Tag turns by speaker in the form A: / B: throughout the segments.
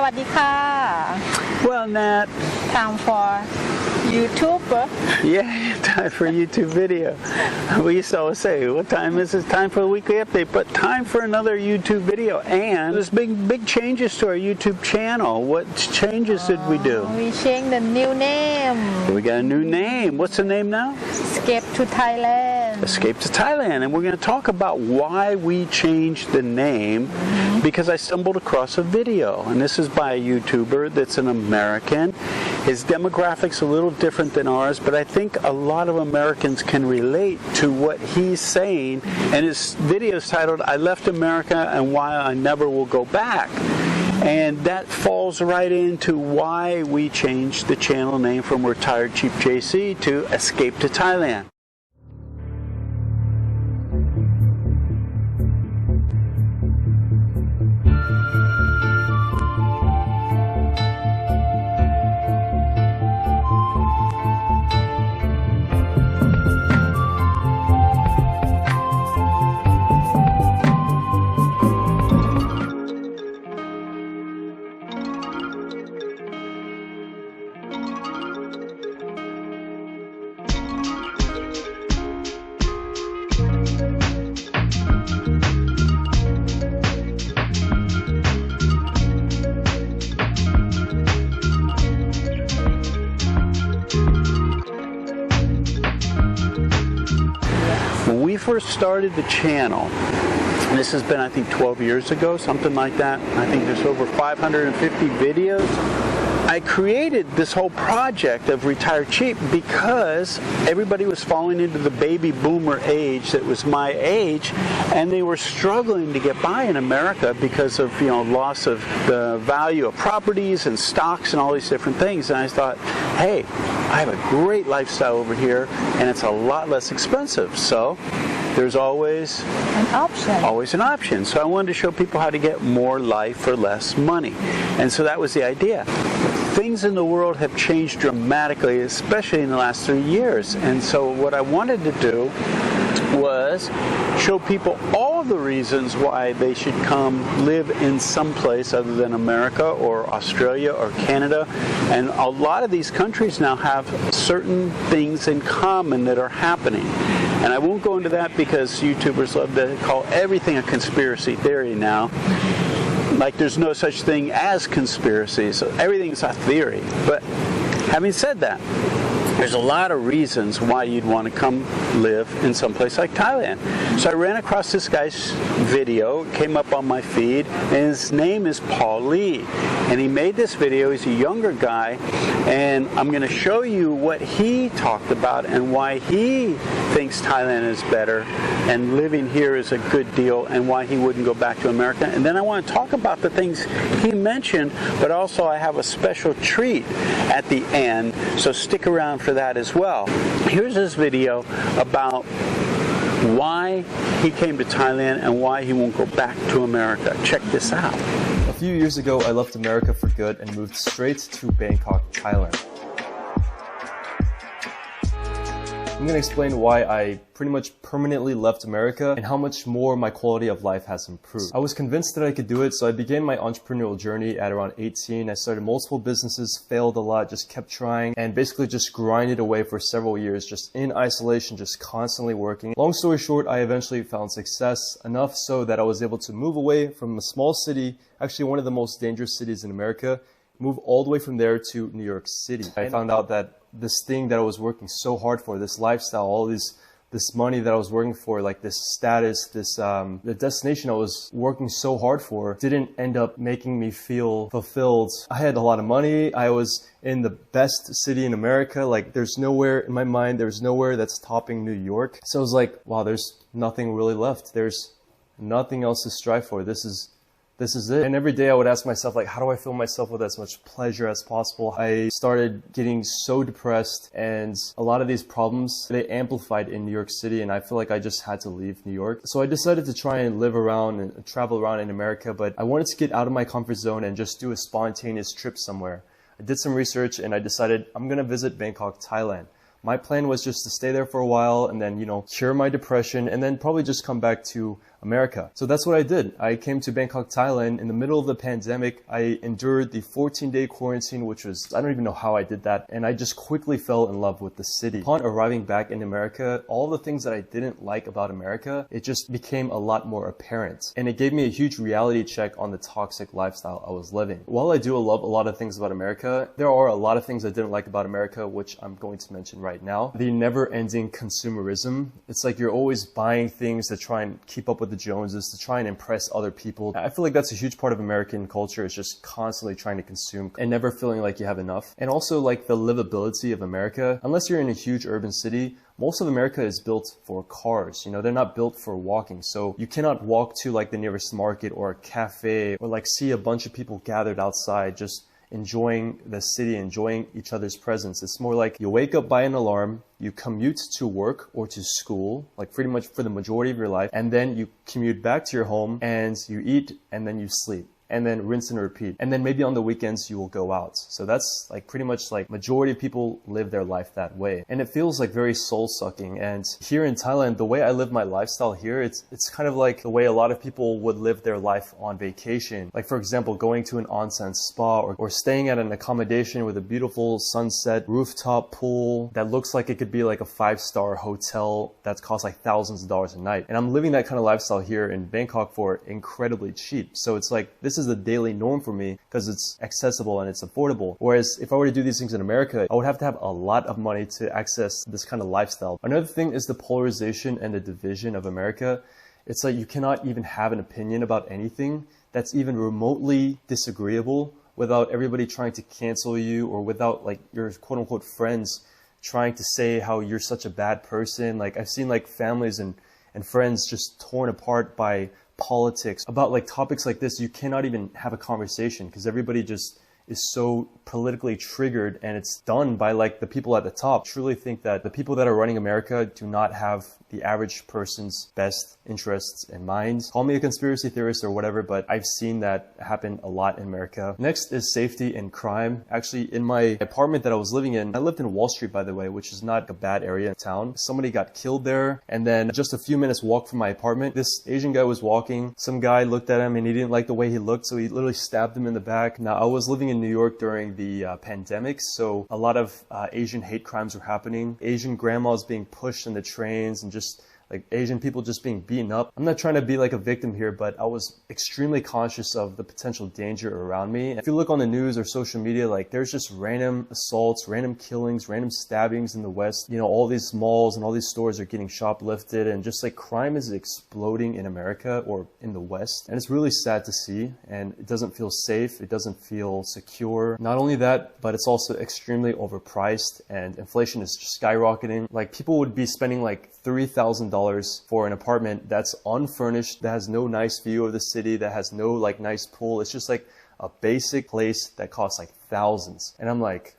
A: วัสดีค่ะ
B: Well, Nat.
A: Time for YouTube.
B: Yeah, time for a YouTube video. We used to always say, what time is it? Time for a weekly update, but time for another YouTube video. And there's big changes to our YouTube channel. What changes did we do?
A: We changed the new name.
B: We got a new name. What's the name now?
A: Escape to Thailand.
B: Escape to Thailand. And we're going to talk about why we changed the name because I stumbled across a video. And this is by a YouTuber that's an American. His demographic's a little different than ours, but I think a lot of Americans can relate to what he's saying. And his video is titled, I Left America and Why I Never Will Go Back. And that falls right into why we changed the channel name from Retired Chief JC to Escape to Thailand. When we first started the channel, and this has been I think 12 years ago, something like that. I think there's over 550 videos. I created this whole project of Retired Cheap because everybody was falling into the baby boomer age that was my age, and they were struggling to get by in America because of, you know, loss of the value of properties and stocks and all these different things. And I thought, hey, I have a great lifestyle over here and it's a lot less expensive. So there's always
A: an option.
B: Always an option. So I wanted to show people how to get more life for less money. And so that was the idea. Things in the world have changed dramatically, especially in the last 3 years. And so what I wanted to do was show people all the reasons why they should come live in some place other than America or Australia or Canada. And a lot of these countries now have certain things in common that are happening. And I won't go into that because YouTubers love to call everything a conspiracy theory now. Like there's no such thing as conspiracy, so everything's a theory. But having said that, there's a lot of reasons why you'd want to come live in some place like Thailand. So I ran across this guy's video, it came up on my feed, and his name is Paul Lee. And he made this video, he's a younger guy, and I'm going to show you what he talked about and why he thinks Thailand is better and living here is a good deal and why he wouldn't go back to America. And then I want to talk about the things he mentioned, but also I have a special treat at the end, so stick around for that as well. Here's his video about why he came to Thailand and why he won't go back to America. Check this out.
C: A few years ago, I left America for good and moved straight to Bangkok, Thailand. I'm going to explain why I pretty much permanently left America and how much more my quality of life has improved. I was convinced that I could do it, so I began my entrepreneurial journey at around 18. I started multiple businesses, failed a lot, just kept trying, and basically just grinded away for several years, just in isolation, just constantly working. Long story short, I eventually found success, enough so that I was able to move away from a small city, actually one of the most dangerous cities in America, move all the way from there to New York City. I found out that this thing that I was working so hard for, this lifestyle, all this money that I was working for, like this status, the destination I was working so hard for didn't end up making me feel fulfilled. I had a lot of money. I was in the best city in America. Like there's nowhere in my mind, there's nowhere that's topping New York. So I was like, wow, there's nothing really left. There's nothing else to strive for. This is it. And every day I would ask myself, like, how do I fill myself with as much pleasure as possible? I started getting so depressed, and a lot of these problems, they amplified in New York City, and I feel like I just had to leave New York. So I decided to try and live around and travel around in America, but I wanted to get out of my comfort zone and just do a spontaneous trip somewhere. I did some research and I decided I'm gonna visit Bangkok, Thailand. My plan was just to stay there for a while and then, cure my depression and then probably just come back to America. So that's what I did. I came to Bangkok, Thailand in the middle of the pandemic. I endured the 14-day quarantine, which was, I don't even know how I did that. And I just quickly fell in love with the city. Upon arriving back in America, all the things that I didn't like about America, it just became a lot more apparent. And it gave me a huge reality check on the toxic lifestyle I was living. While I do love a lot of things about America, there are a lot of things I didn't like about America, which I'm going to mention right now. The never-ending consumerism. It's like you're always buying things to try and keep up with the Joneses, to try and impress other people. I feel like that's a huge part of American culture, is just constantly trying to consume and never feeling like you have enough. And also like the livability of America. Unless you're in a huge urban city, most of America is built for cars. You know, they're not built for walking. So you cannot walk to like the nearest market or a cafe or like see a bunch of people gathered outside just enjoying the city, enjoying each other's presence. It's more like you wake up by an alarm, you commute to work or to school, like pretty much for the majority of your life, and then you commute back to your home and you eat and then you sleep. And then rinse and repeat. And then maybe on the weekends you will go out. So that's like pretty much like majority of people live their life that way. And it feels like very soul sucking. And here in Thailand, the way I live my lifestyle here, it's kind of like the way a lot of people would live their life on vacation. Like for example, going to an onsen spa or staying at an accommodation with a beautiful sunset rooftop pool that looks like it could be like a 5-star hotel that costs like thousands of dollars a night. And I'm living that kind of lifestyle here in Bangkok for incredibly cheap. So it's like, this is the daily norm for me because it's accessible and it's affordable. Whereas if I were to do these things in America, I would have to have a lot of money to access this kind of lifestyle. Another thing is the polarization and the division of America. It's like you cannot even have an opinion about anything that's even remotely disagreeable without everybody trying to cancel you, or without like your quote unquote friends trying to say how you're such a bad person. Like I've seen like families and friends just torn apart by politics. About like topics like this, you cannot even have a conversation because everybody just is so politically triggered, and it's done by like the people at the top. I truly think that the people that are running America do not have the average person's best interests in mind. Call me a conspiracy theorist or whatever, but I've seen that happen a lot in America. Next is safety and crime. Actually, in my apartment that I was living in, I lived in Wall Street, by the way, which is not a bad area in town. Somebody got killed there, and then just a few minutes walk from my apartment, this Asian guy was walking. Some guy looked at him and he didn't like the way he looked, so he literally stabbed him in the back. Now, I was living in New York during the pandemic, so a lot of Asian hate crimes were happening. Asian grandmas being pushed in the trains and just like Asian people just being beaten up. I'm not trying to be like a victim here, but I was extremely conscious of the potential danger around me. If you look on the news or social media, like there's just random assaults, random killings, random stabbings in the West. You know, all these malls and all these stores are getting shoplifted, and just like crime is exploding in America or in the West. And it's really sad to see, and it doesn't feel safe. It doesn't feel secure. Not only that, but it's also extremely overpriced, and inflation is just skyrocketing. Like people would be spending like $3,000 for an apartment that's unfurnished, that has no nice view of the city, that has no like nice pool. It's just like a basic place that costs like thousands. And I'm like,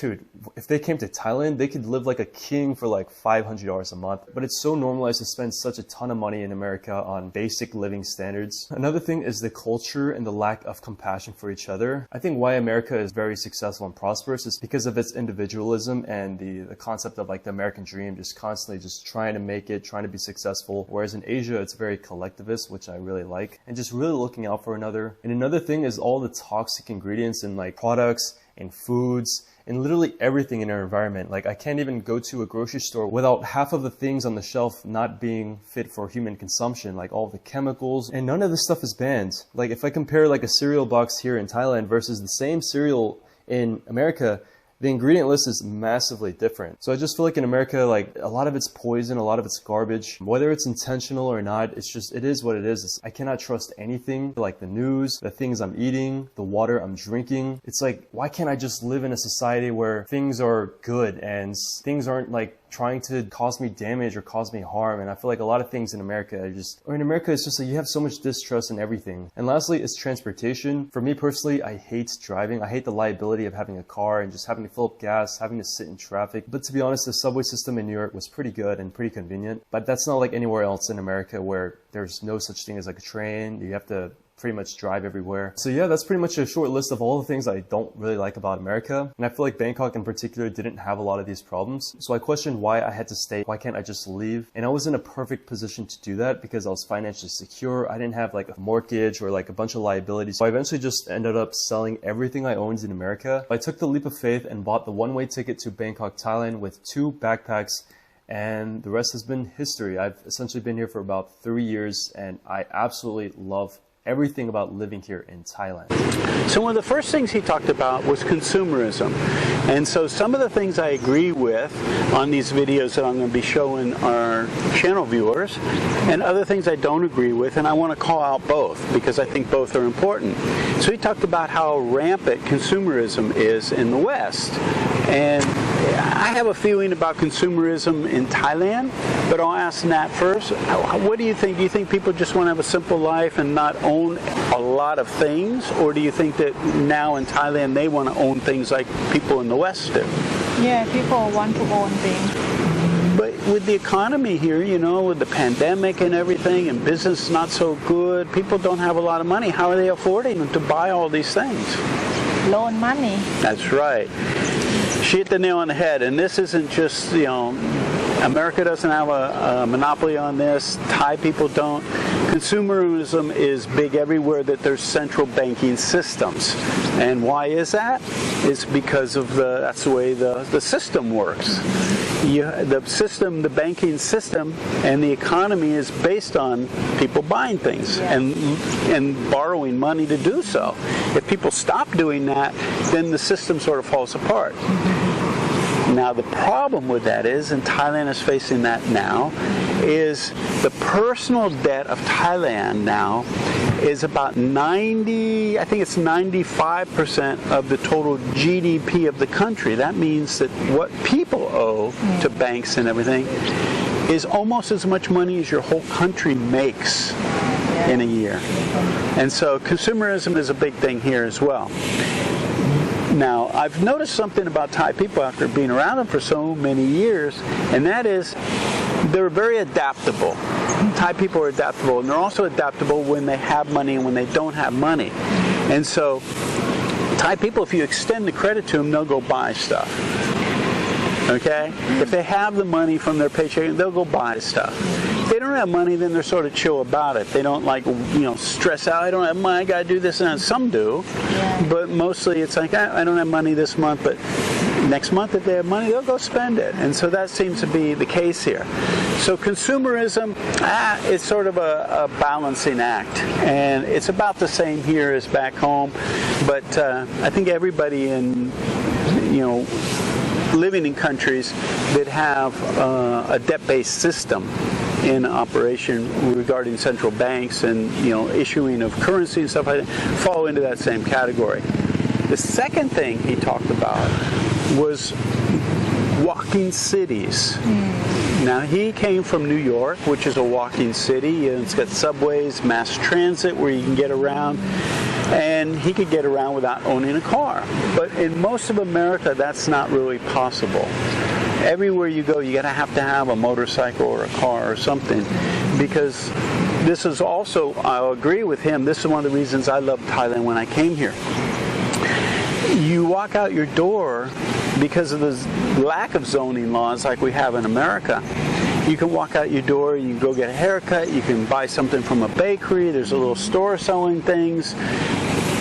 C: dude, if they came to Thailand, they could live like a king for like $500 a month. But it's so normalized to spend such a ton of money in America on basic living standards. Another thing is the culture and the lack of compassion for each other. I think why America is very successful and prosperous is because of its individualism and the concept of like the American dream, just constantly just trying to make it, trying to be successful. Whereas in Asia, it's very collectivist, which I really like, and just really looking out for another. And another thing is all the toxic ingredients in like products and foods and literally everything in our environment. Like I can't even go to a grocery store without half of the things on the shelf not being fit for human consumption, like all the chemicals, and none of this stuff is banned. Like if I compare like a cereal box here in Thailand versus the same cereal in America, the ingredient list is massively different. So I just feel like in America, like a lot of it's poison, a lot of it's garbage. Whether it's intentional or not, it's just, it is what it is. I cannot trust anything, like the news, the things I'm eating, the water I'm drinking. It's like, why can't I just live in a society where things are good and things aren't like trying to cause me damage or cause me harm? And I feel like a lot of things in America are just, or in America, it's just like you have so much distrust in everything. And lastly, is transportation. For me personally, I hate driving. I hate the liability of having a car and just having to fill up gas, having to sit in traffic. But to be honest, the subway system in New York was pretty good and pretty convenient. But that's not like anywhere else in America where there's no such thing as like a train. You have to pretty much drive everywhere. So yeah, that's pretty much a short list of all the things I don't really like about America. And I feel like Bangkok in particular didn't have a lot of these problems. So I questioned why I had to stay. Why can't I just leave? And I was in a perfect position to do that because I was financially secure. I didn't have like a mortgage or like a bunch of liabilities. So I eventually just ended up selling everything I owned in America. I took the leap of faith and bought the one-way ticket to Bangkok, Thailand with 2 backpacks, and the rest has been history. I've essentially been here for about 3 years, and I absolutely love everything about living here in Thailand.
B: So one of the first things he talked about was consumerism. And so some of the things I agree with on these videos that I'm going to be showing our channel viewers, and other things I don't agree with, and I want to call out both because I think both are important. So he talked about how rampant consumerism is in the West. And I have a feeling about consumerism in Thailand, but I'll ask Nat first. What do you think? Do you think people just want to have a simple life and not own a lot of things? Or do you think that now in Thailand they want to own things like people in the West do?
A: Yeah, people want to own things.
B: But with the economy here, you know, with the pandemic and everything, and business not so good, people don't have a lot of money. How are they affording to buy all these things?
A: Loan money.
B: That's right. She hit the nail on the head, and this isn't just, you know, America doesn't have a monopoly on this. Thai people don't. Consumerism is big everywhere that there's central banking systems. And why is that? It's because of that's the way the system works. The banking system and the economy is based on people buying things and borrowing money to do so. If people stop doing that, then the system sort of falls apart. Now the problem with that is, and Thailand is facing that now, is the personal debt of Thailand now is about 95% of the total GDP of the country. That means that what people owe to banks and everything is almost as much money as your whole country makes in a year. And so consumerism is a big thing here as well. Now, I've noticed something about Thai people after being around them for so many years, and that is they're very adaptable. Thai people are adaptable, and they're also adaptable when they have money and when they don't have money. And so Thai people, if you extend the credit to them, they'll go buy stuff. Okay? If they have the money from their paycheck, they'll go buy stuff. If they don't have money, then they're sort of chill about it. They don't stress out. I don't have money, I got to do this and that. Some do, but mostly it's like, I don't have money this month, but next month if they have money, they'll go spend it. And so that seems to be the case here. So consumerism, it's sort of a balancing act. And it's about the same here as back home. But I think everybody in, living in countries that have a debt-based system in operation regarding central banks and issuing of currency and stuff like that fall into that same category. The second thing he talked about was walking cities. Now he came from New York, which is a walking city. It's got subways, mass transit where you can get around. And he could get around without owning a car. But in most of America, that's not really possible. Everywhere you go, you have to have a motorcycle or a car or something, because this is also, I'll agree with him, this is one of the reasons I loved Thailand when I came here. You walk out your door because of the lack of zoning laws like we have in America. You can walk out your door, you can go get a haircut, you can buy something from a bakery, there's a little store selling things.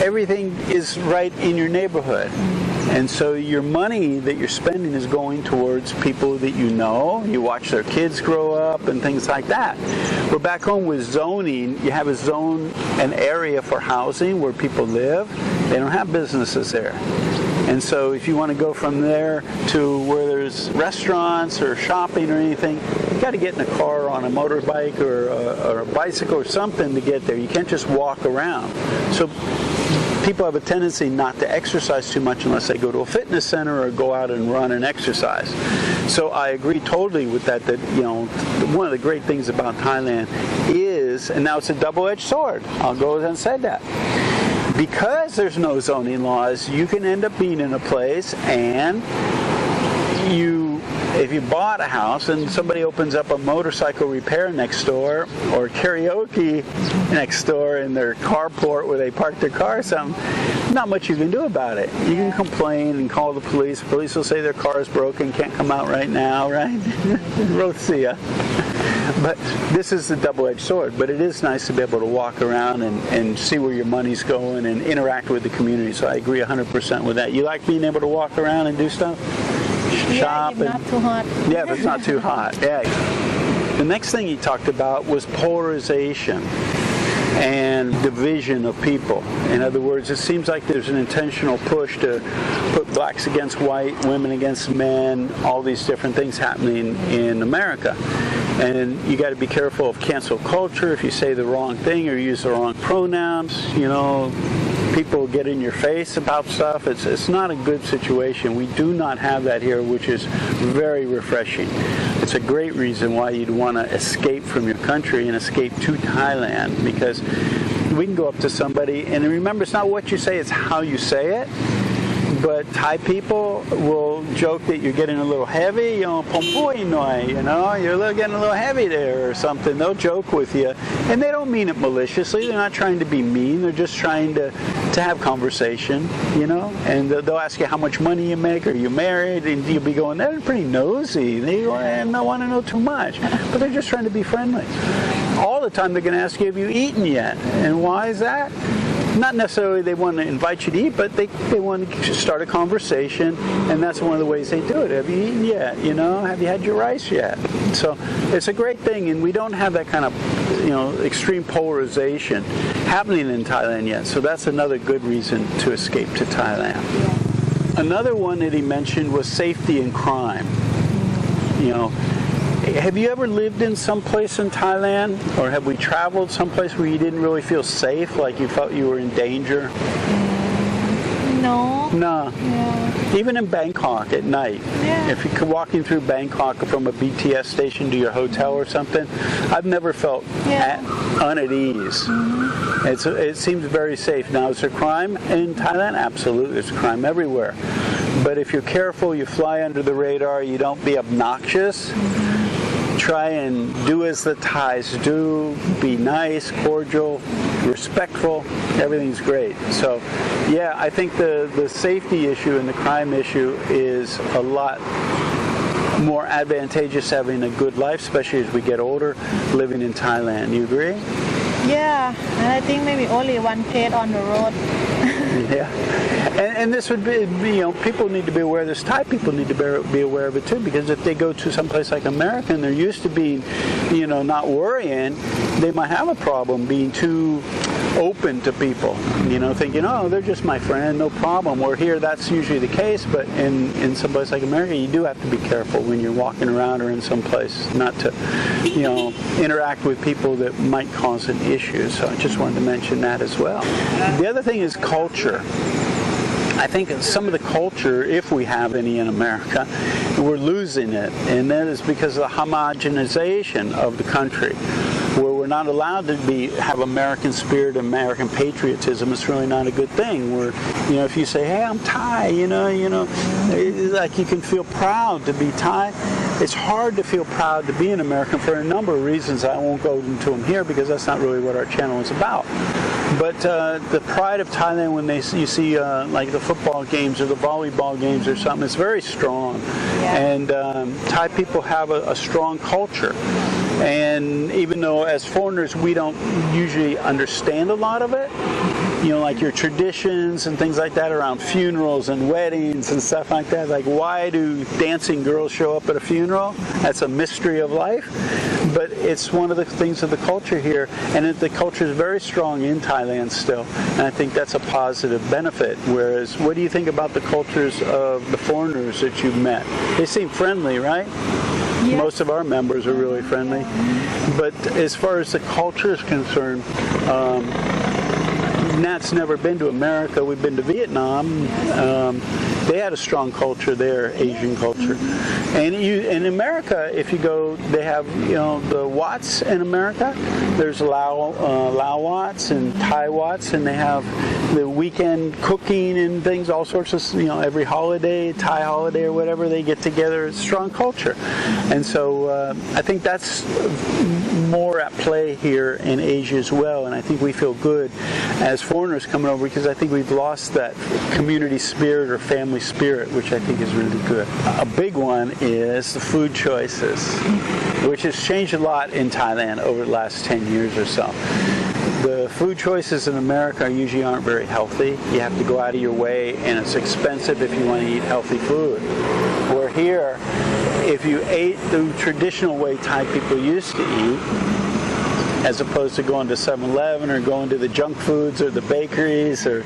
B: Everything is right in your neighborhood. And so your money that you're spending is going towards people that you know. You watch their kids grow up and things like that. We're back home with zoning. You have an area for housing where people live. They don't have businesses there. And so if you want to go from there to where there's restaurants or shopping or anything, you got to get in a car or on a motorbike or a bicycle or something to get there. You can't just walk around. So people have a tendency not to exercise too much unless they go to a fitness center or go out and run and exercise. So I agree totally with that one of the great things about Thailand is, and now it's a double-edged sword, I'll go ahead and say that, because there's no zoning laws, you can end up being in a place and If you bought a house and somebody opens up a motorcycle repair next door or karaoke next door in their carport where they park their car or something, not much you can do about it. You can complain and call the police. The police will say their car is broken, can't come out right now, right? We'll see ya. But this is the double-edged sword. But it is nice to be able to walk around and see where your money's going and interact with the community. So I agree 100% with that. You like being able to walk around and do stuff? Shop?
A: Yeah, if not too hot.
B: Yeah, if it's not too hot. Yeah. The next thing he talked about was polarization and division of people. In other words, it seems like there's an intentional push to put blacks against white, women against men, all these different things happening in America. And you got to be careful of cancel culture. If you say the wrong thing or use the wrong pronouns, you know, people get in your face about stuff. It's not a good situation. We do not have that here, which is very refreshing. It's a great reason why you'd want to escape from your country and escape to Thailand, because we can go up to somebody, and remember, it's not what you say, it's how you say it. But Thai people will joke that you're getting a little heavy, you know, you're getting a little heavy there or something. They'll joke with you, and they don't mean it maliciously. They're not trying to be mean. They're just trying to have conversation, you know. And they'll ask you how much money you make, are you married, and you'll be going, they're pretty nosy. They don't want to know too much, but they're just trying to be friendly. All the time they're going to ask you, have you eaten yet? And why is that? Not necessarily they want to invite you to eat, but they want to start a conversation, and that's one of the ways they do it. Have you eaten yet? You know, have you had your rice yet? So it's a great thing, and we don't have that kind of, you know, extreme polarization happening in Thailand yet. So that's another good reason to escape to Thailand. Another one that he mentioned was safety and crime. You know, have you ever lived in some place in Thailand, or have we traveled someplace where you didn't really feel safe, like you felt you were in danger?
A: No.
B: No.
A: Yeah.
B: Even in Bangkok at night, if you're walking through Bangkok from a BTS station to your hotel or something, I've never felt at ease. It seems very safe. Now, is there crime in Thailand? Absolutely. There's crime everywhere. But if you're careful, you fly under the radar, you don't be obnoxious, try and do as the Thais do, be nice, cordial, respectful, everything's great. So, yeah, I think the safety issue and the crime issue is a lot more advantageous having a good life, especially as we get older, living in Thailand. You agree?
A: Yeah, and I think maybe only one case on the road.
B: Yeah. And this would be, you know, people need to be aware of this. Thai people need to be aware of it too, because if they go to some place like America and they're used to being, you know, not worrying, they might have a problem being too open to people, you know, thinking, oh, they're just my friend, no problem. Or here, that's usually the case, but in some place like America, you do have to be careful when you're walking around or in some place not to, you know, interact with people that might cause an issue. So I just wanted to mention that as well. The other thing is culture. I think some of the culture, if we have any in America, we're losing it, and that is because of the homogenization of the country, where we're not allowed to have American spirit, American patriotism. It's really not a good thing. Where, you know, if you say, "Hey, I'm Thai," you know, like you can feel proud to be Thai. It's hard to feel proud to be an American for a number of reasons. I won't go into them here because that's not really what our channel is about. But the pride of Thailand, when you see like the football games or the volleyball games or something, it's very strong. Yeah. And Thai people have a strong culture. And even though as foreigners we don't usually understand a lot of it, you know, like your traditions and things like that around funerals and weddings and stuff like that. Like, why do dancing girls show up at a funeral? That's a mystery of life. But it's one of the things of the culture here, and the culture is very strong in Thailand still. And I think that's a positive benefit. Whereas, what do you think about the cultures of the foreigners that you've met? They seem friendly, right? Yes. Most of our members are really friendly. But as far as the culture is concerned, Nat's never been to America. We've been to Vietnam. they had a strong culture there, Asian culture. And in America, if you go, they have, you know, the Watts in America. There's Lao Watts and Thai Watts, and they have the weekend cooking and things, all sorts of, you know, every holiday, Thai holiday or whatever, they get together. It's strong culture. And so I think that's more at play here in Asia as well. And I think we feel good as foreigners coming over, because I think we've lost that community spirit or family spirit, which I think is really good. A big one is the food choices, which has changed a lot in Thailand over the last 10 years or so. The food choices in America usually aren't very healthy. You have to go out of your way, and it's expensive if you want to eat healthy food. Where here, if you ate the traditional way Thai people used to eat, as opposed to going to 7-Eleven or going to the junk foods or the bakeries or,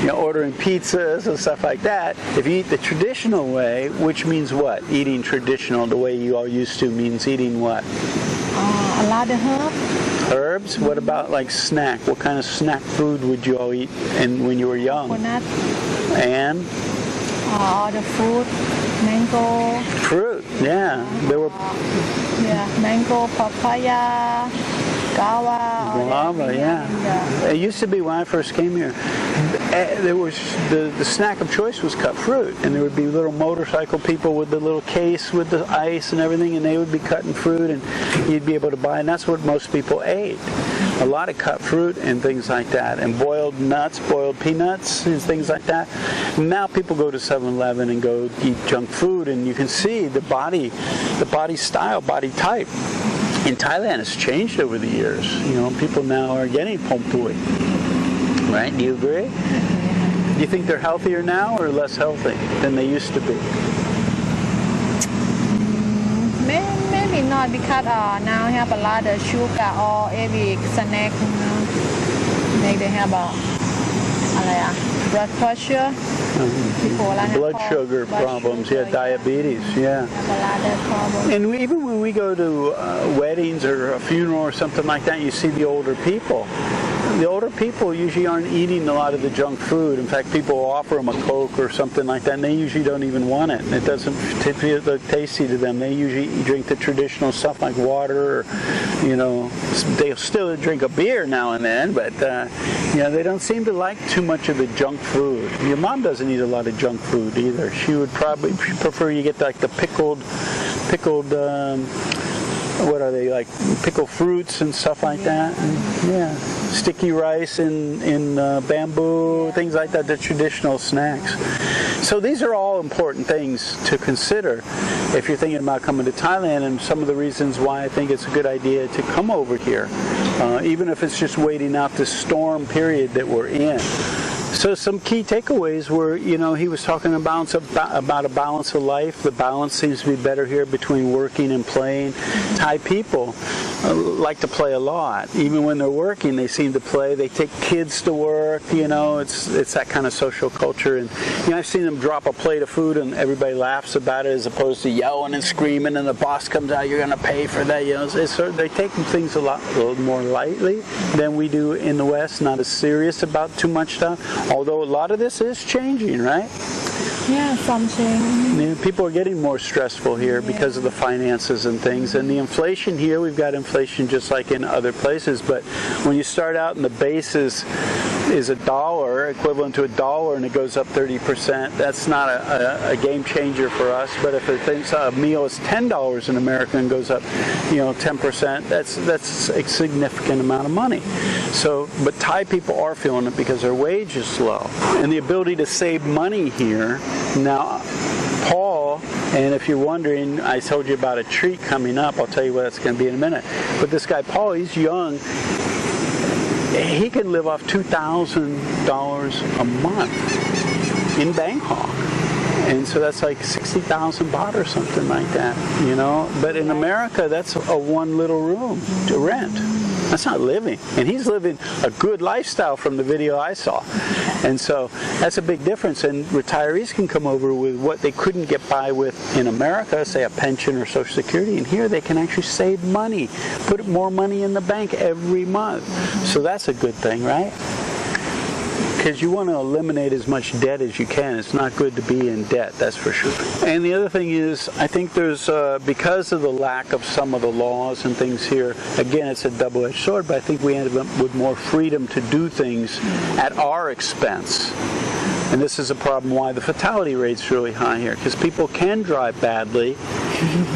B: you know, ordering pizzas and stuff like that, if you eat the traditional way, which means what? Eating traditional the way you all used to means eating what?
A: A lot of herbs.
B: Herbs? What about like snack? What kind of snack food would you all eat when you were young?
A: Coconut.
B: And?
A: All the fruit, mango.
B: Fruit, yeah. There were.
A: Yeah, mango, papaya, guava.
B: Yeah. It used to be when I first came here, there was the snack of choice was cut fruit, and there would be little motorcycle people with the little case with the ice and everything, and they would be cutting fruit, and you'd be able to buy, and that's what most people ate. A lot of cut fruit and things like that, and boiled nuts, boiled peanuts, and things like that. Now people go to 7-Eleven and go eat junk food, and you can see the body style, body type in Thailand has changed over the years. You know, people now are getting pompui. Right? Do you agree? Do you think they're healthier now or less healthy than they used to be?
A: Maybe not, because now have a lot of sugar or every snack. Maybe they have blood pressure.
B: Blood sugar problems, diabetes, yeah.
A: Have a lot of problems.
B: And even when we go to weddings or a funeral or something like that, you see the older people. The older people usually aren't eating a lot of the junk food. In fact, people will offer them a Coke or something like that, and they usually don't even want it. It doesn't look tasty to them. They usually drink the traditional stuff like water, or, you know, they'll still drink a beer now and then, but, you know, they don't seem to like too much of the junk food. Your mom doesn't eat a lot of junk food either. She would probably prefer you get like the pickled, what are they, like pickled fruits and stuff like that? And, yeah, sticky rice in bamboo, things like that, the traditional snacks. So these are all important things to consider if you're thinking about coming to Thailand, and some of the reasons why I think it's a good idea to come over here, even if it's just waiting out this storm period that we're in. So some key takeaways were, you know, he was talking about a balance of life. The balance seems to be better here between working and playing. Thai people like to play a lot. Even when they're working, they seem to play. They take kids to work, you know, it's that kind of social culture. And, you know, I've seen them drop a plate of food and everybody laughs about it, as opposed to yelling and screaming, and the boss comes out, you're going to pay for that, you know. They take things a little more lightly than we do in the West, not as serious about too much stuff. Although a lot of this is changing, right?
A: Yeah, something.
B: People are getting more stressful here because of the finances and things. And the inflation here, we've got inflation just like in other places. But when you start out and the base is $1, equivalent to $1, and it goes up 30%, that's not a game changer for us. But if a meal is $10 in America and goes up, you know, 10%, that's a significant amount of money. So, but Thai people are feeling it because their wage is low. And the ability to save money here. Now, Paul, and if you're wondering, I told you about a treat coming up. I'll tell you what that's going to be in a minute. But this guy, Paul, he's young. He can live off $2,000 a month in Bangkok. And so that's like 60,000 baht or something like that, you know. But in America, that's a one little room to rent. That's not living. And he's living a good lifestyle from the video I saw. And so that's a big difference. And retirees can come over with what they couldn't get by with in America, say a pension or Social Security. And here they can actually save money, put more money in the bank every month. So that's a good thing, right? because you want to eliminate as much debt as you can. It's not good to be in debt, that's for sure. And the other thing is, I think there's, because of the lack of some of the laws and things here, again, it's a double-edged sword, but I think we end up with more freedom to do things at our expense. And this is a problem why the fatality rate's really high here, because people can drive badly,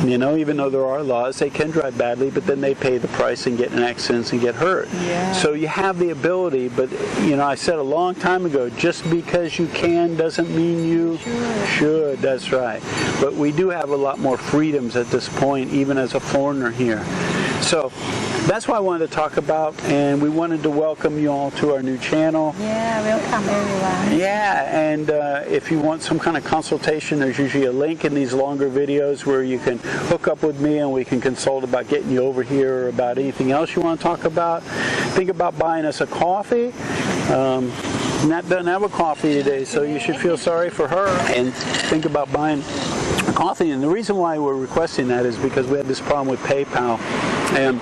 B: you know, even though there are laws, they can drive badly, but then they pay the price and get in accidents and get hurt.
A: Yeah.
B: So you have the ability, but, you know, I said a long time ago, just because you can doesn't mean you should. That's right. But we do have a lot more freedoms at this point, even as a foreigner here. So that's what I wanted to talk about, and we wanted to welcome you all to our new channel.
A: Yeah, welcome everyone.
B: Yeah, and if you want some kind of consultation, there's usually a link in these longer videos where you can hook up with me and we can consult about getting you over here or about anything else you want to talk about. Think about buying us a coffee. Nat doesn't have a coffee today, so you should feel sorry for her. And think about buying coffee. And the reason why we're requesting that is because we had this problem with PayPal, and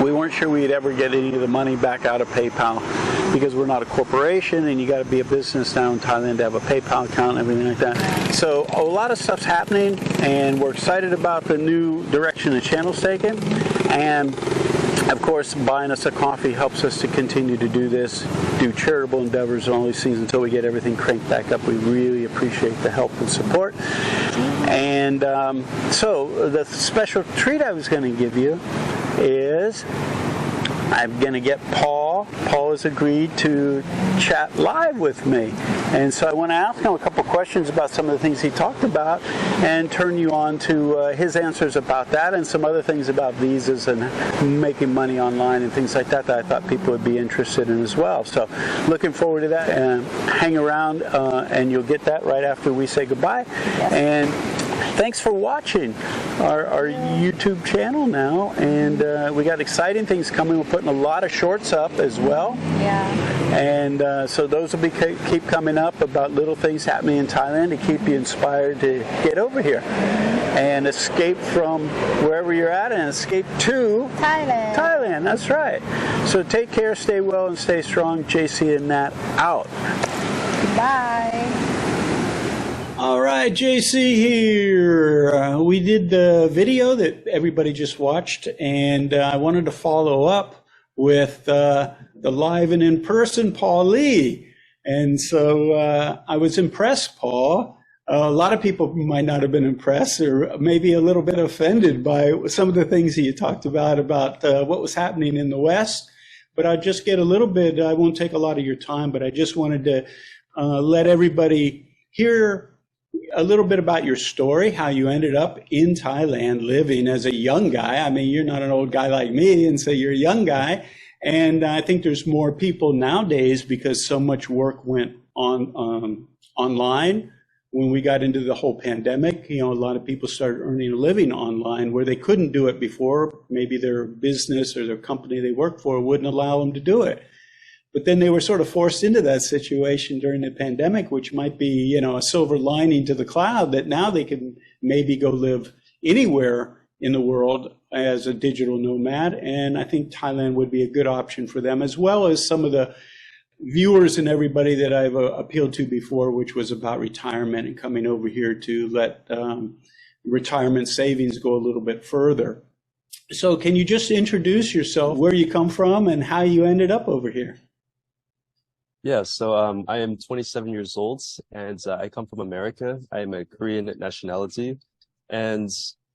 B: we weren't sure we'd ever get any of the money back out of PayPal because we're not a corporation, and you got to be a business now in Thailand to have a PayPal account and everything like that. So a lot of stuff's happening, and we're excited about the new direction the channel's taking. And of course, buying us a coffee helps us to continue to do this, do charitable endeavors and all these things until we get everything cranked back up. We really appreciate the help and support. And so the special treat I was going to give you is I'm going to get Paul. Paul has agreed to chat live with me. And so I want to ask him a couple questions about some of the things he talked about and turn you on to his answers about that and some other things about visas and making money online and things like that that I thought people would be interested in as well. So looking forward to that. And hang around and you'll get that right after we say goodbye. And thanks for watching our YouTube channel now, and we got exciting things coming. We're putting a lot of shorts up as well.
A: Yeah.
B: And so those will keep coming up about little things happening in Thailand to keep you inspired to get over here and escape from wherever you're at and escape to
A: Thailand.
B: Thailand, that's right. So take care, stay well, and stay strong. JC and Nat out.
A: Bye.
B: All right, JC here. We did the video that everybody just watched, and I wanted to follow up with the live and in-person Paul Lee. And so I was impressed, Paul. A lot of people might not have been impressed or maybe a little bit offended by some of the things that you talked about what was happening in the West. But I'll just get a little bit, I won't take a lot of your time, but I just wanted to let everybody hear a little bit about your story, how you ended up in Thailand living as a young guy. I mean, you're not an old guy like me, and so you're a young guy. And I think there's more people nowadays because so much work went on online. When we got into the whole pandemic, you know, a lot of people started earning a living online where they couldn't do it before. Maybe their business or their company they worked for wouldn't allow them to do it. But then they were sort of forced into that situation during the pandemic, which might be, you know, a silver lining to the cloud that now they can maybe go live anywhere in the world as a digital nomad. And I think Thailand would be a good option for them, as well as some of the viewers and everybody that I've appealed to before, which was about retirement and coming over here to let retirement savings go a little bit further. So can you just introduce yourself, where you come from and how you ended up over here?
C: Yeah, so I am 27 years old, and I come from America. I am a Korean nationality. And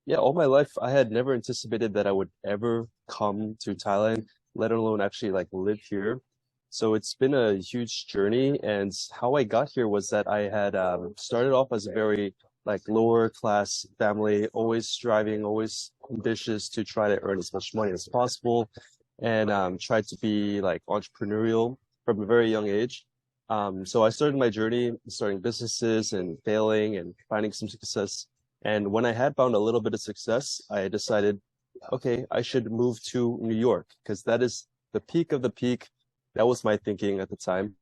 C: yeah, all my life, I had never anticipated that I would ever come to Thailand, let alone actually like live here. So it's been a huge journey. And how I got here was that I had started off as a very like lower class family, always striving, always ambitious to try to earn as much money as possible, and tried to be like entrepreneurial from a very young age. So I started my journey starting businesses and failing and finding some success. And when I had found a little bit of success, I decided, okay, I should move to New York because that is the peak of the peak. That was my thinking at the time.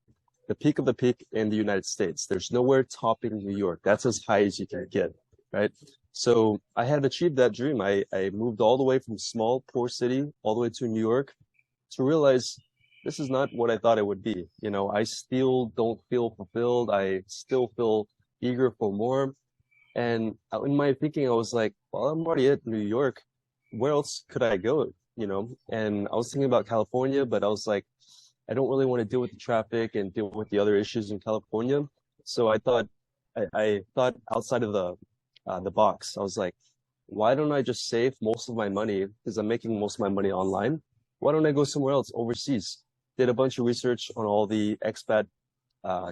C: The peak of the peak in the United States. There's nowhere topping New York. That's as high as you can get, right? So I had achieved that dream. I moved all the way from small, poor city all the way to New York to realize this is not what I thought it would be. You know, I still don't feel fulfilled. I still feel eager for more. And in my thinking, I was like, well, I'm already at New York. Where else could I go? You know, and I was thinking about California, but I was like, I don't really want to deal with the traffic and deal with the other issues in California. So I thought outside of the box. I was like, why don't I just save most of my money, because I'm making most of my money online? Why don't I go somewhere else overseas? Did a bunch of research on all the expat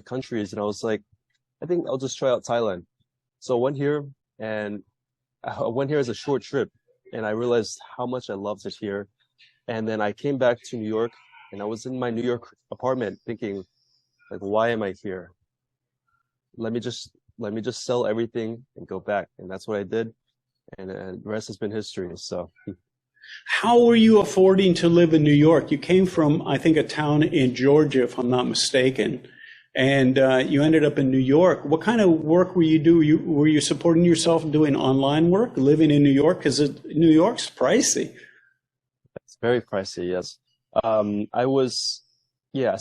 C: countries, and I was like, I think I'll just try out Thailand. So I went here, and I went here as a short trip, and I realized how much I loved it here. And then I came back to New York, and I was in my New York apartment thinking, like, why am I here? Let me just sell everything and go back. And that's what I did. And the rest has been history. So
D: How were you affording to live in New York? You came from, I think, a town in Georgia, if I'm not mistaken, and you ended up in New York. What kind of work were you doing? Were you supporting yourself doing online work, living in New York? Because New York's pricey.
C: it's very pricey, yes.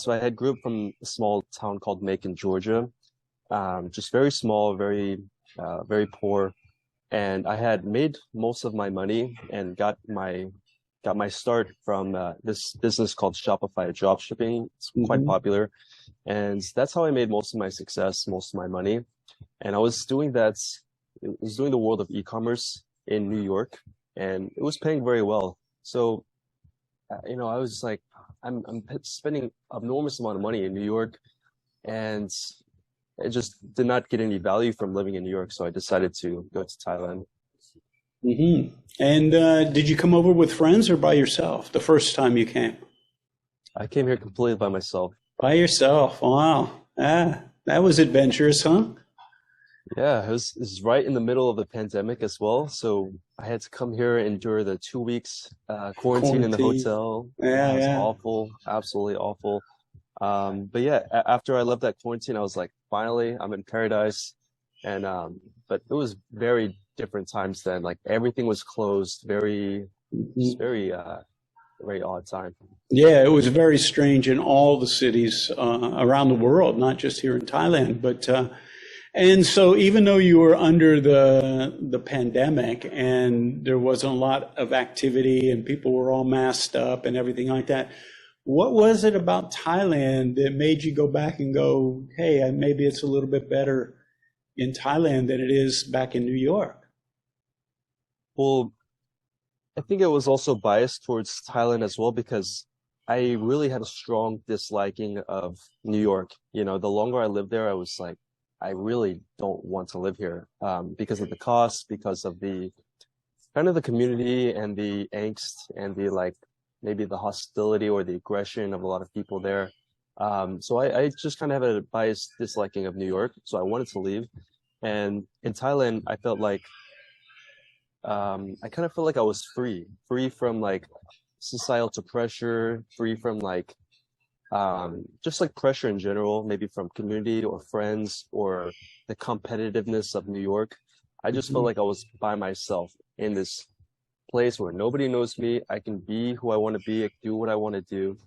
C: So I had grew up from a small town called Macon, Georgia. Just very small, very poor. And I had made most of my money and got my start from this business called Shopify dropshipping. It's quite popular. And that's how I made most of my success, most of my money. And I was doing the world of e-commerce in New York, and it was paying very well. So, you know, I was like, I'm spending an enormous amount of money in New York, and I just did not get any value from living in New York, so I decided to go to Thailand.
D: And did you come over with friends or by yourself the first time you came?
C: I came here completely by myself.
D: By yourself. Wow. That was adventurous, huh?
C: Yeah, it was right in the middle of the pandemic as well. So I had to come here and endure the 2 weeks quarantine in the hotel.
D: Yeah,
C: it was
D: yeah.
C: awful, absolutely awful. But yeah, after I left that quarantine, I was like, finally, I'm in paradise. And but it was very different times then. Like everything was closed. Very odd time.
D: Yeah, it was very strange in all the cities around the world, not just here in Thailand. But and so even though you were under the pandemic and there wasn't a lot of activity and people were all masked up and everything like that, what was it about Thailand that made you go back and go, hey, maybe it's a little bit better in Thailand than it is back in New York?
C: Well, I think it was also biased towards Thailand as well, because I really had a strong disliking of New York. You know, the longer I lived there, I was like, I really don't want to live here, because of the cost, because of the kind of the community and the angst and the maybe the hostility or the aggression of a lot of people there. So I just kind of have a biased disliking of New York. So I wanted to leave. And in Thailand, I felt like, I kind of felt like I was free from like societal pressure, free from like, just like pressure in general, maybe from community or friends or the competitiveness of New York. I just felt like I was by myself in this place where nobody knows me. I can be who I want to be, I can do what I want to do.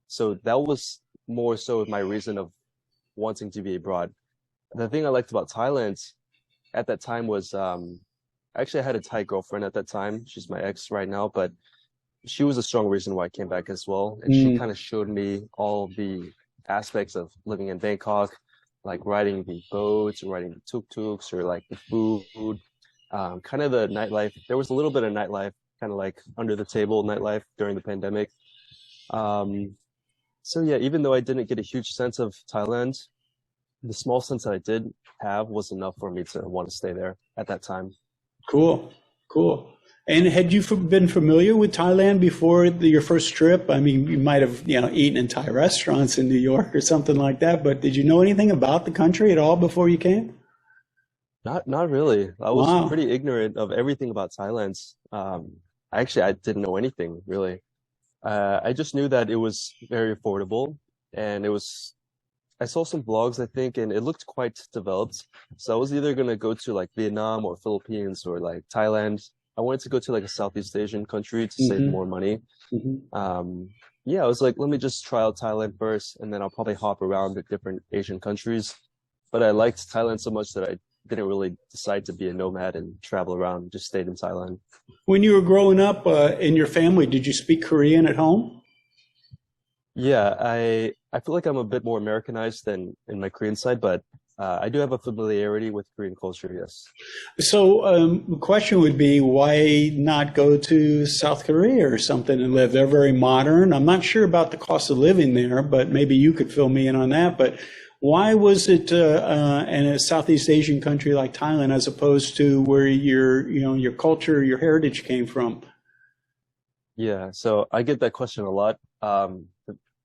C: So that was more so my reason of wanting to be abroad. The thing I liked about Thailand at that time was, actually I had a Thai girlfriend at that time. She's my ex right now, but she was a strong reason why I came back as well. And she kind of showed me all the aspects of living in Bangkok, like riding the boats, or riding the tuk-tuks, or like the food. Kind of the nightlife. There was a little bit of nightlife, kind of like under the table nightlife during the pandemic. So yeah, even though I didn't get a huge sense of Thailand, the small sense that I did have was enough for me to want to stay there at that time.
D: Cool. And had you been familiar with Thailand before your first trip? I mean, you might have, eaten in Thai restaurants in New York or something like that, but did you know anything about the country at all before you came?
C: Not really. I was
D: Wow.
C: pretty ignorant of everything about Thailand. Actually, I didn't know anything really. I just knew that it was very affordable, and I saw some blogs, I think, and it looked quite developed. So I was either going to go to like Vietnam or Philippines or like Thailand. I wanted to go to like a Southeast Asian country to save more money. yeah, I was like, let me just try out Thailand first, and then I'll probably hop around to different Asian countries. But I liked Thailand so much that I didn't really decide to be a nomad and travel around, just stayed in Thailand.
D: When you were growing up in your family, did you speak Korean at home?
C: Yeah, I feel like I'm a bit more Americanized than in my Korean side, but I do have a familiarity with Korean culture, yes.
D: So the question would be, why not go to South Korea or something and live? They're very modern. I'm not sure about the cost of living there, but maybe you could fill me in on that. But why was it in a Southeast Asian country like Thailand as opposed to where your culture, your heritage came from?
C: Yeah, so I get that question a lot.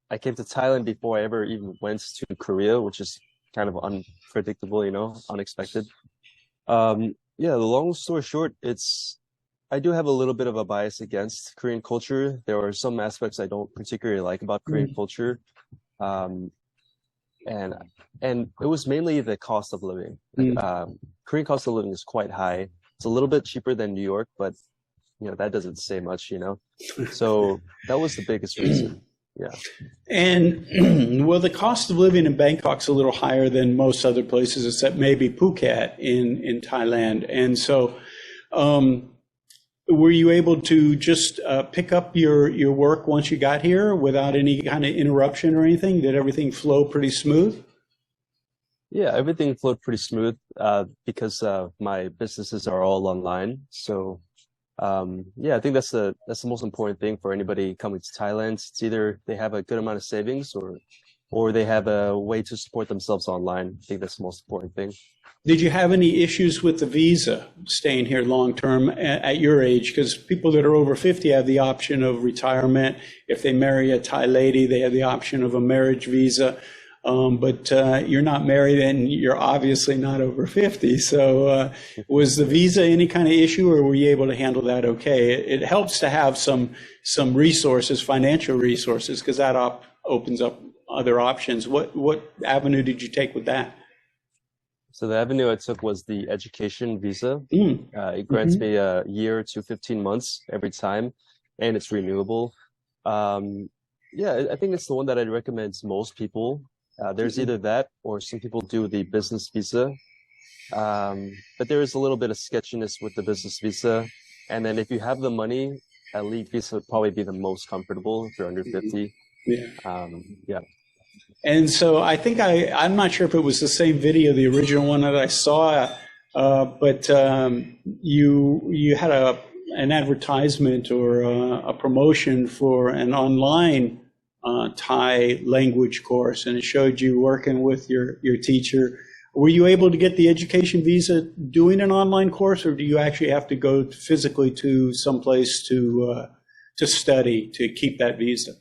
C: I came to Thailand before I ever even went to Korea, which is kind of unpredictable, unexpected. Yeah, the long story short, I do have a little bit of a bias against Korean culture. There are some aspects I don't particularly like about Korean culture. Um, and it was mainly the cost of living. Korean cost of living is quite high. It's a little bit cheaper than New York, but that doesn't say much. So that was the biggest reason. Yeah.
D: And well, the cost of living in Bangkok's a little higher than most other places, except maybe Phuket in Thailand. And so, were you able to just pick up your work once you got here without any kind of interruption or anything? Did everything flow pretty smooth?
C: Yeah, everything flowed pretty smooth because my businesses are all online. So yeah, I think that's the most important thing for anybody coming to Thailand. It's either they have a good amount of savings or they have a way to support themselves online. I think that's the most important thing.
D: Did you have any issues with the visa staying here long term at your age? Because people that are over 50 have the option of retirement. If they marry a Thai lady, they have the option of a marriage visa. But you're not married and you're obviously not over 50. So was the visa any kind of issue, or were you able to handle that okay? It helps to have some resources, financial resources, because that opens up other options. What avenue did you take with that?
C: So the avenue I took was the education visa. It grants me a year to 15 months every time, and it's renewable. Yeah, I think it's the one that I'd recommend to most people. There's either that or some people do the business visa. But there is a little bit of sketchiness with the business visa. And then if you have the money, a league visa would probably be the most comfortable if you're under 50.
D: Yeah.
C: Yeah.
D: And so I think I'm not sure if it was the same video, the original one that I saw, but you had an advertisement or a promotion for an online Thai language course, and it showed you working with your teacher. Were you able to get the education visa doing an online course, or do you actually have to go physically to someplace to study to keep that visa?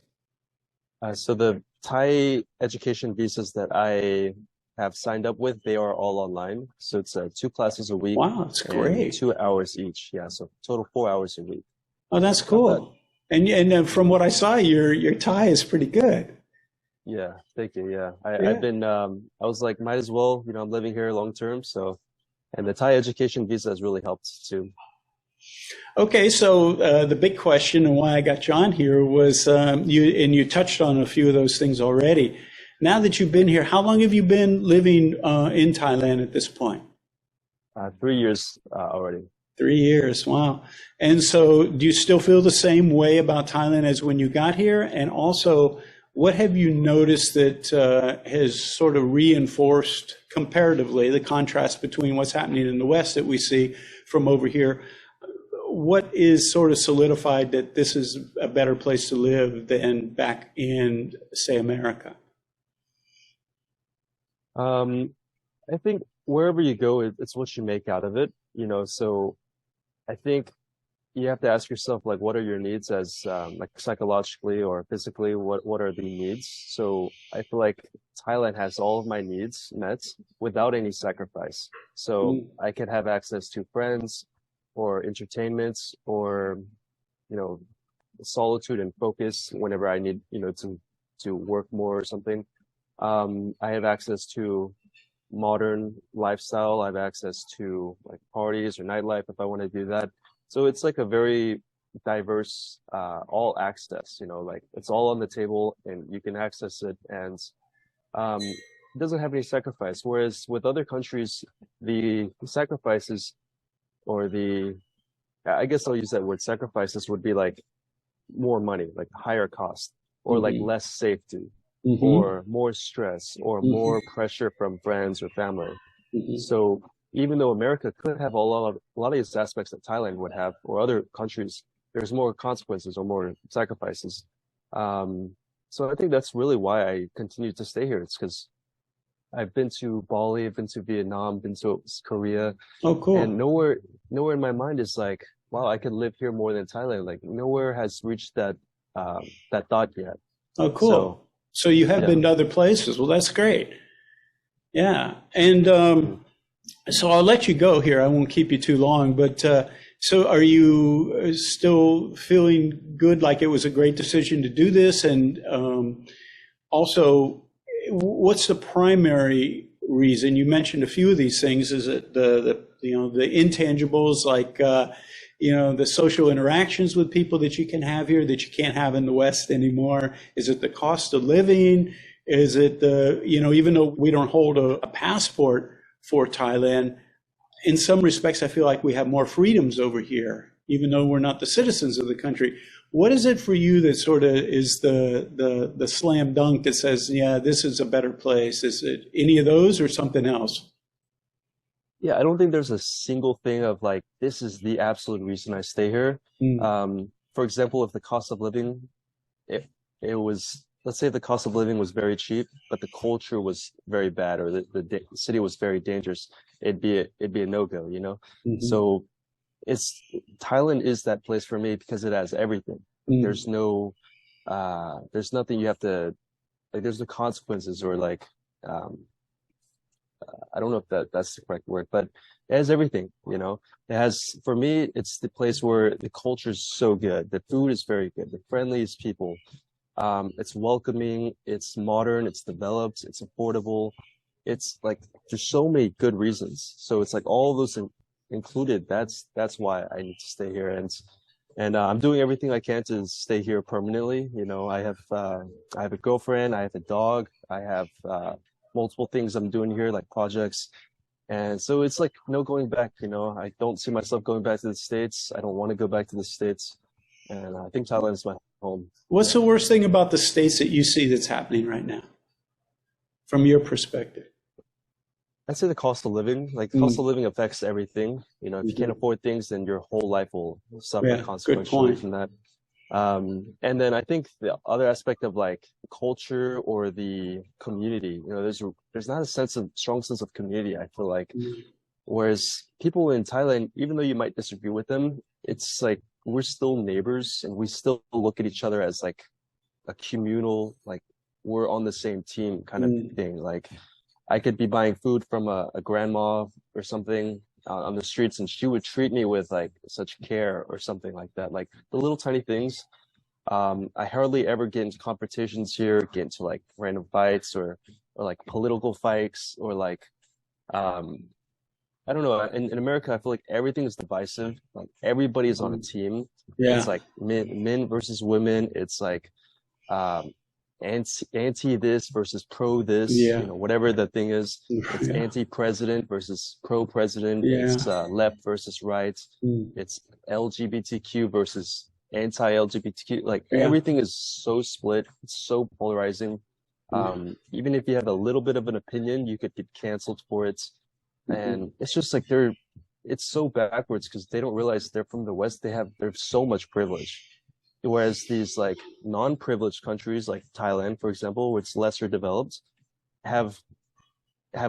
C: So the Thai education visas that I have signed up with, they are all online. So it's 2 classes a week.
D: Wow, that's great.
C: 2 hours each. Yeah, so total 4 hours a week.
D: Oh, that's cool. And from what I saw, your Thai is pretty good.
C: Yeah, thank you. Yeah, I've been. I was like, might as well. I'm living here long term, so, and the Thai education visa has really helped too.
D: Okay, so the big question and why I got you on here was you touched on a few of those things already. Now that you've been here, how long have you been living in Thailand at this point?
C: 3 years already.
D: 3 years, wow. And so do you still feel the same way about Thailand as when you got here? And also, what have you noticed that has sort of reinforced comparatively the contrast between what's happening in the West that we see from over here? What is sort of solidified that this is a better place to live than back in, say, America?
C: I think wherever you go, it's what you make out of it, so I think you have to ask yourself, like, what are your needs as like psychologically or physically, what are the needs? So I feel like Thailand has all of my needs met without any sacrifice. So I can have access to friends or entertainment or, solitude and focus whenever I need, to work more or something. I have access to modern lifestyle. I have access to like parties or nightlife if I want to do that. So it's like a very diverse, all access, like it's all on the table and you can access it, and it doesn't have any sacrifice. Whereas with other countries, the sacrifices, or I guess I'll use that word, sacrifices, would be like more money, like higher cost, or like less safety, or more stress, or more pressure from friends or family. So even though America could have a lot of these aspects that Thailand would have, or other countries, there's more consequences or more sacrifices. So I think that's really why I continue to stay here. It's because I've been to Bali, I've been to Vietnam, been to Korea.
D: Oh, cool.
C: And nowhere in my mind is like, wow, I could live here more than Thailand. Like nowhere has reached that thought yet.
D: Oh, cool. So you have been to other places. Well, that's great. Yeah. And so I'll let you go here. I won't keep you too long. But so are you still feeling good, like it was a great decision to do this? And also, what's the primary reason? You mentioned a few of these things. Is it the intangibles, like the social interactions with people that you can have here that you can't have in the West anymore? Is it the cost of living? Is it even though we don't hold a passport for Thailand, in some respects, I feel like we have more freedoms over here, even though we're not the citizens of the country. What is it for you that sort of is the slam dunk that says, yeah, this is a better place? Is it any of those or something else?
C: Yeah, I don't think there's a single thing of like, this is the absolute reason I stay here. For example, if the cost of living, it was, let's say the cost of living was very cheap, but the culture was very bad, or the city was very dangerous, it'd be a no-go, So Thailand is that place for me because it has everything. There's nothing you have to, like, there's no consequences, or like, I don't know if that's the correct word, but it has everything, It has, for me, it's the place where the culture is so good. The food is very good. The friendliest people. It's welcoming. It's modern. It's developed. It's affordable. It's like, there's so many good reasons. So it's like all those included. That's why I need to stay here. And I'm doing everything I can to stay here permanently. I have a girlfriend. I have a dog. I have, multiple things I'm doing here, like projects. And so it's like no going back, I don't see myself going back to the States. I don't want to go back to the States. And I think Thailand is my home. What's
D: the worst thing about the States that you see that's happening right now, from your perspective?
C: I'd say the cost of living. Like, the cost of living affects everything. If you can't afford things, then your whole life will suffer consequentially from that. And then I think the other aspect of like culture or the community, there's not a strong sense of community, I feel like. Whereas people in Thailand, even though you might disagree with them, it's like we're still neighbors, and we still look at each other as like a communal, like we're on the same team kind of thing. Like, I could be buying food from a grandma or something on the streets, and she would treat me with like such care or something like that. Like the little tiny things. I hardly ever get into confrontations here, get into like random fights or like political fights, or like, I don't know. In America, I feel like everything is divisive. Like everybody's on a team. Yeah. It's like men versus women. It's like, anti this versus pro this, whatever the thing is. It's anti-president versus pro-president. It's left versus right. It's LGBTQ versus anti-LGBTQ. Like everything is so split. It's so polarizing. Even if you have a little bit of an opinion, you could get canceled for it. And it's just like it's so backwards because they don't realize they're from the West. They're so much privilege. Whereas these like non-privileged countries like Thailand, for example, which is lesser developed, have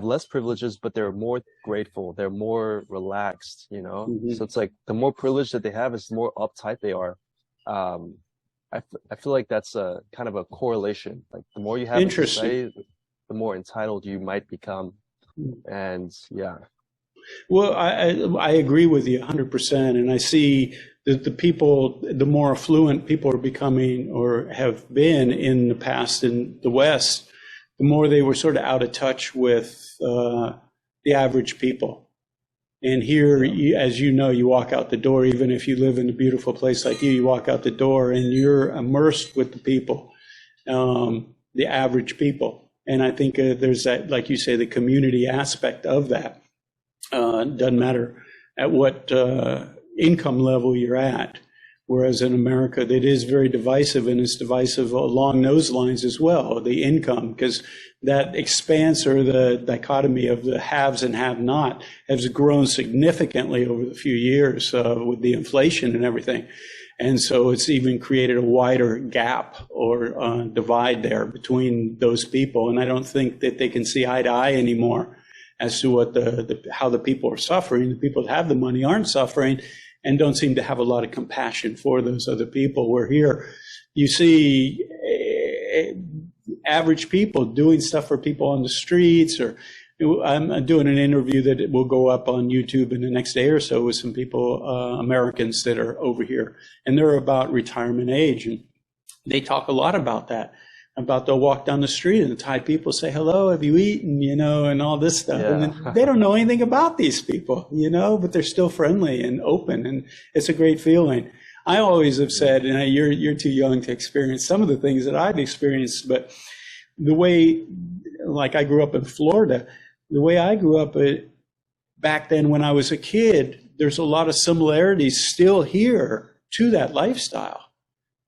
C: less privileges, but they're more grateful. They're more relaxed, So it's like the more privilege that they have is the more uptight they are. I feel like that's a kind of a correlation. Like the more you have in society, the more entitled you might become. And
D: Well, I agree with you 100%. And I see that the more affluent people are becoming or have been in the past in the West, the more they were sort of out of touch with the average people. And here, as you know, you walk out the door, even if you live in a beautiful place like you walk out the door and you're immersed with the people, the average people. And I think there's that, like you say, the community aspect of that. Doesn't matter at what income level you're at. Whereas in America, it is very divisive, and it's divisive along those lines as well, the income, because that expanse or the dichotomy of the haves and have-not has grown significantly over the few years with the inflation and everything. And so it's even created a wider gap or divide there between those people. And I don't think that they can see eye to eye anymore as to what how the people are suffering. The people that have the money aren't suffering and don't seem to have a lot of compassion for those other people. Where here you see average people doing stuff for people on the streets, or I'm doing an interview that will go up on YouTube in the next day or so with some people, Americans that are over here, and they're about retirement age. And they talk a lot about that, about they'll walk down the street and the Thai people say, hello, have you eaten, and all this stuff. Yeah. And then they don't know anything about these people, but they're still friendly and open, and it's a great feeling. I always have said, and you're too young to experience some of the things that I've experienced, but the way, like I grew up in Florida, the way I grew up back then when I was a kid, there's a lot of similarities still here to that lifestyle.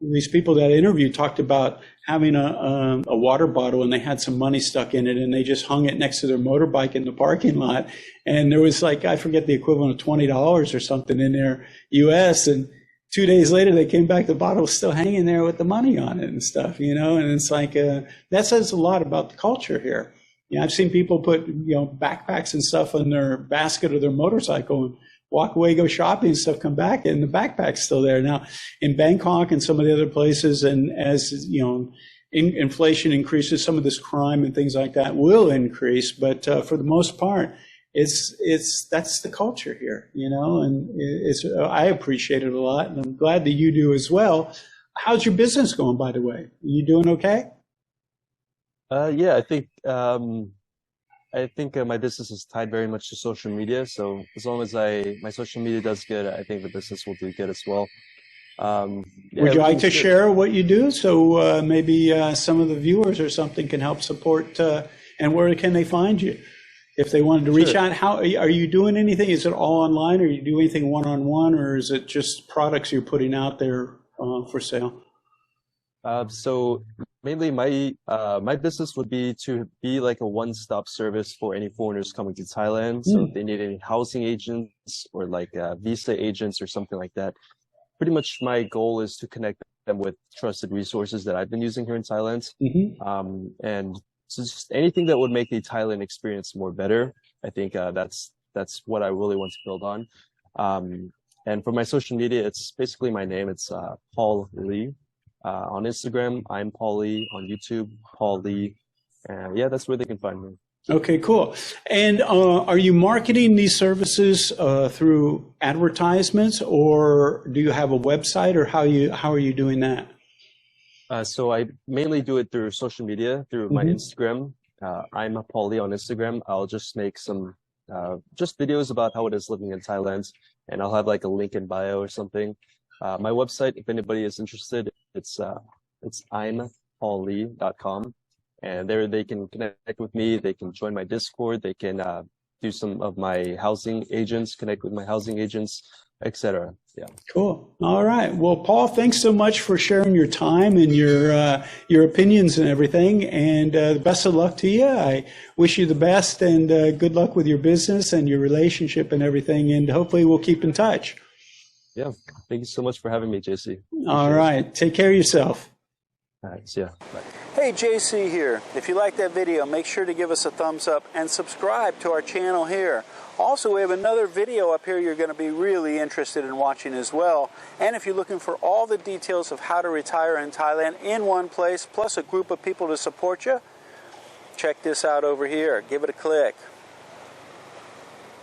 D: These people that I interviewed talked about having a water bottle, and they had some money stuck in it, and they just hung it next to their motorbike in the parking lot. And there was I forget the equivalent of $20 or something in there US. And 2 days later, they came back, the bottle was still hanging there with the money on it and stuff, and it's that says a lot about the culture here. I've seen people put, backpacks and stuff in their basket of their motorcycle and walk away, go shopping and stuff, come back, and the backpack's still there. Now, in Bangkok and some of the other places, and as, inflation increases, some of this crime and things like that will increase. But for the most part, that's the culture here, and I appreciate it a lot, and I'm glad that you do as well. How's your business going, by the way? Are you doing okay?
C: Yeah, I think my business is tied very much to social media. So as long as my social media does good, I think the business will do good as well.
D: Would you like to share what you do? So maybe some of the viewers or something can help support, and where can they find you? If they wanted to reach out, how are you doing anything? Is it all online, or you do anything one-on-one, or is it just products you're putting out there for sale?
C: So mainly my business would be to be like a one-stop service for any foreigners coming to Thailand. So if they need any housing agents or like visa agents or something like that, pretty much my goal is to connect them with trusted resources that I've been using here in Thailand. And so just anything that would make the Thailand experience more better. I think that's what I really want to build on. And for my social media, it's basically my name. It's Paul Lee. On Instagram, I'm Paul Lee. On YouTube, Paul Lee. And yeah, that's where they can find me.
D: Okay, cool. And are you marketing these services through advertisements, or do you have a website, or how are you doing that?
C: So I mainly do it through social media, through my Instagram. I'm Paul Lee on Instagram. I'll just make some just videos about how it is living in Thailand, and I'll have like a link in bio or something. My website, if anybody is interested, it's I'mPaulLee.com, and there they can connect with me. They can join my Discord. They can do some of my housing agents, connect with my housing agents, etc. Yeah. Cool.
D: All right. Well, Paul, thanks so much for sharing your time and your opinions and everything. And best of luck to you. I wish you the best, and good luck with your business and your relationship and everything. And hopefully we'll keep in touch.
C: Yeah. Thank you so much for having me, JC.
D: All right. Take care of yourself.
C: All right. See ya. Bye.
B: Hey, JC here. If you like that video, make sure to give us a thumbs up and subscribe to our channel here. Also, we have another video up here you're going to be really interested in watching as well. And if you're looking for all the details of how to retire in Thailand in one place, plus a group of people to support you, check this out over here. Give it a click.